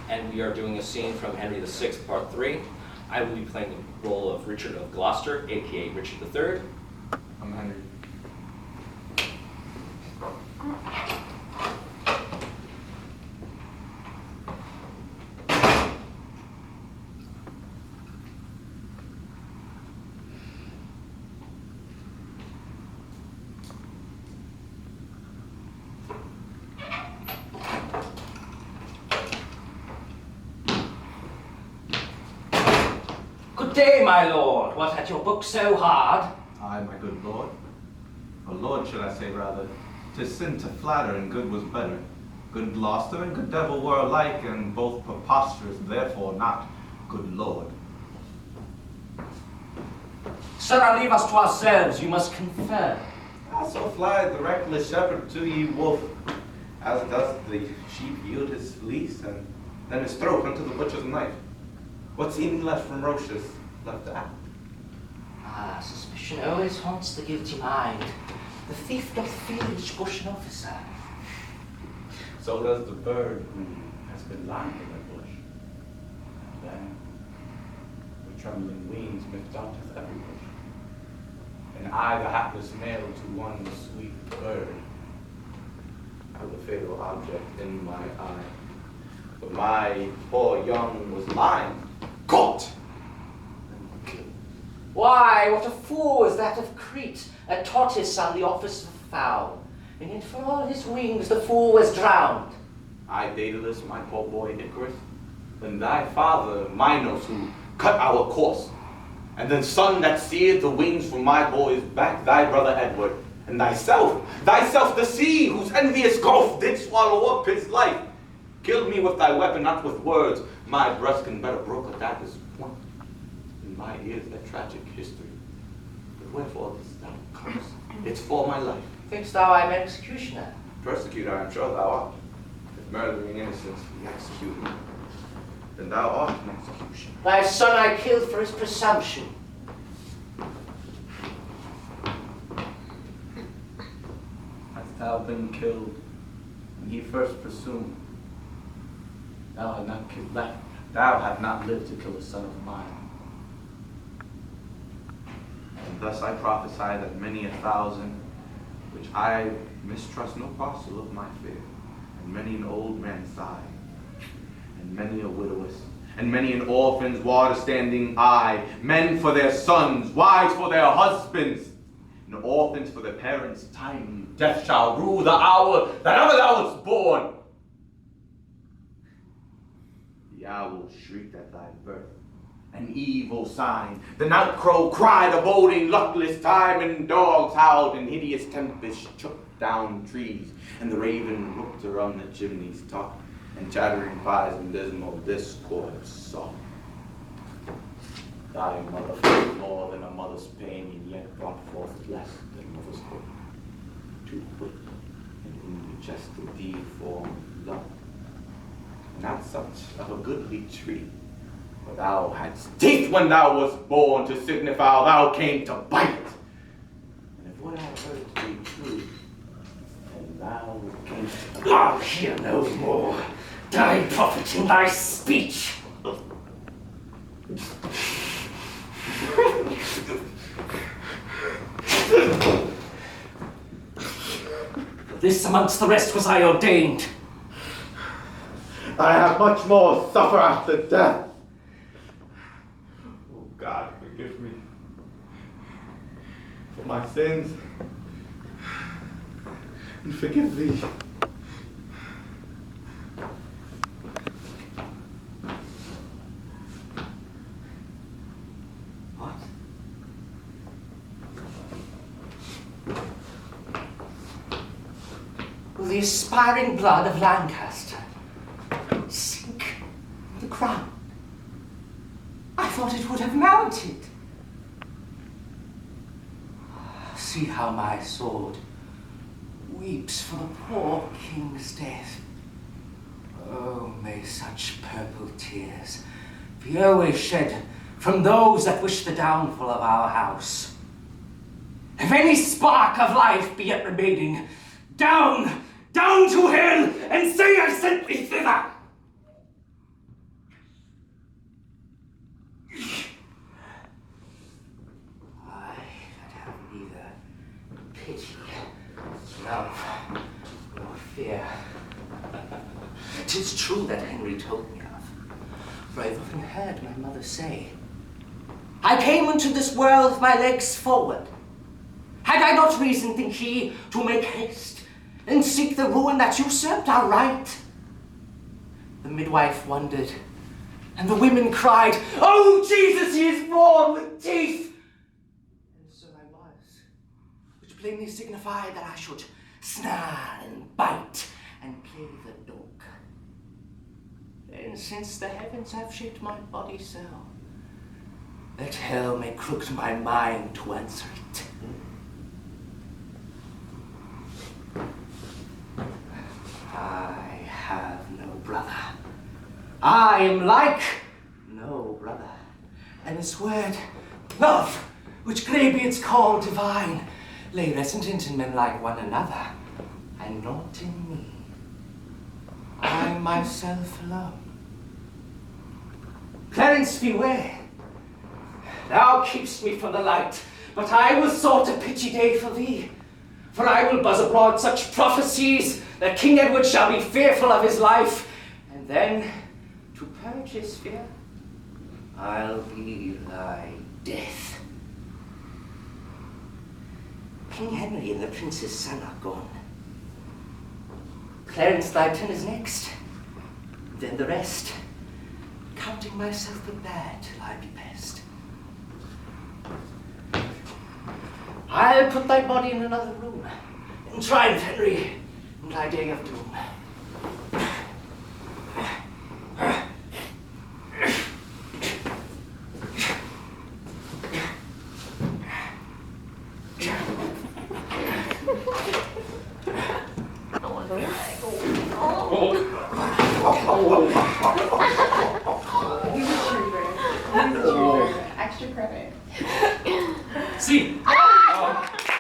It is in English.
and we are doing a scene from Henry VI, Part 3. I will be playing the role of Richard of Gloucester, aka Richard III. I'm Henry. Good day, my lord. What, had your book so hard? Aye, my good lord. Or lord, should I say rather. 'Tis sin to flatter, and good was better. Good Gloucester and good devil were alike, and both preposterous, therefore not good lord. Sir, leave us to ourselves. You must confer. So flieth the reckless shepherd to ye wolf, as does the sheep yield his fleece, and then his throat unto the butcher's knife. What's e'en left from Roche's left to act? Ah, suspicion always haunts the guilty mind. The thief doth fear each bush an officer. So does the bird who has been lying in the bush. Then, with trembling wings, midaunteth every bush. And I, the hapless male, to one sweet bird, have the fatal object in my eye. But my poor young was lying, caught, and killed. Why, what a fool is that of Crete, a tortoise on the office of fowl. And yet for all his wings the fool was drowned. I, Daedalus, my poor boy Icarus, then thy father Minos, who cut our course, and then son that seared the wings from my boy's back, thy brother Edward, and thyself the sea, whose envious gulf did swallow up his life. Killed me with thy weapon, not with words. My breast can better brook a dagger's point. In my ears that tragic history. But wherefore this thou comes? It's for my life. Thinkst thou I am an executioner? Persecutor, I am sure thou art. If murdering innocents be executed, then thou art an executioner. Thy son I killed for his presumption. Hast thou been killed when he first presumed? Thou had not lived to kill a son of mine. And thus I prophesy that many a thousand, which I mistrust no parcel of my fear, and many an old man sigh, and many a widowess, and many an orphan's water-standing eye, men for their sons, wives for their husbands, and orphans for their parents, time death shall rue the hour that ever thou wast born. The owl shrieked at thy birth, an evil sign. The night crow cried a boding luckless time, and dogs howled, and hideous tempests shook down trees, and the raven looked around the chimney's top, and chattering flies in dismal discord saw. Thy mother felt more than a mother's pain, and yet brought forth less than mother's hope. Too quick and indigested thee for love. Not such of a goodly tree, for thou hadst teeth when thou wast born, to signify thou came to bite it. And if what I heard to be true, then thou camest to I'll hear no more. Die prophet in thy speech. This amongst the rest was I ordained. I have much more suffer after death. Oh God, forgive me for my sins, and forgive thee. What? Will the aspiring blood of Lancaster sink the ground? I thought it would have mounted. See how my sword weeps for the poor king's death. Oh, may such purple tears be always shed from those that wish the downfall of our house. If any spark of life be yet remaining, down to hell, and say I sent thee thither. pity, love, nor fear. 'Tis true that Henry told me of, for I've often heard my mother say, I came into this world with my legs forward. Had I not reason, think he, to make haste and seek the ruin that usurped our right? The midwife wondered, and the women cried, Oh, Jesus, he is born with teeth! And so I was, which plainly signified that I should snarl and bite and play the dog. And since the heavens have shaped my body so, that hell may crook my mind to answer it. I have no brother. I am like no brother. And this word, love, which greybeards call divine, lay resident in men like one another, and not in me. I myself alone. Clarence, beware. Thou keep'st me from the light, but I will sort a pitchy day for thee. For I will buzz abroad such prophecies that King Edward shall be fearful of his life, and then, to purge his fear, I'll be thy death. King Henry and the prince's son are gone. Clarence, thy turn is next, then the rest, counting myself prepared till I be best. I'll put thy body in another room, in triumph, Henry, in thy day of doom. Extra credit. See.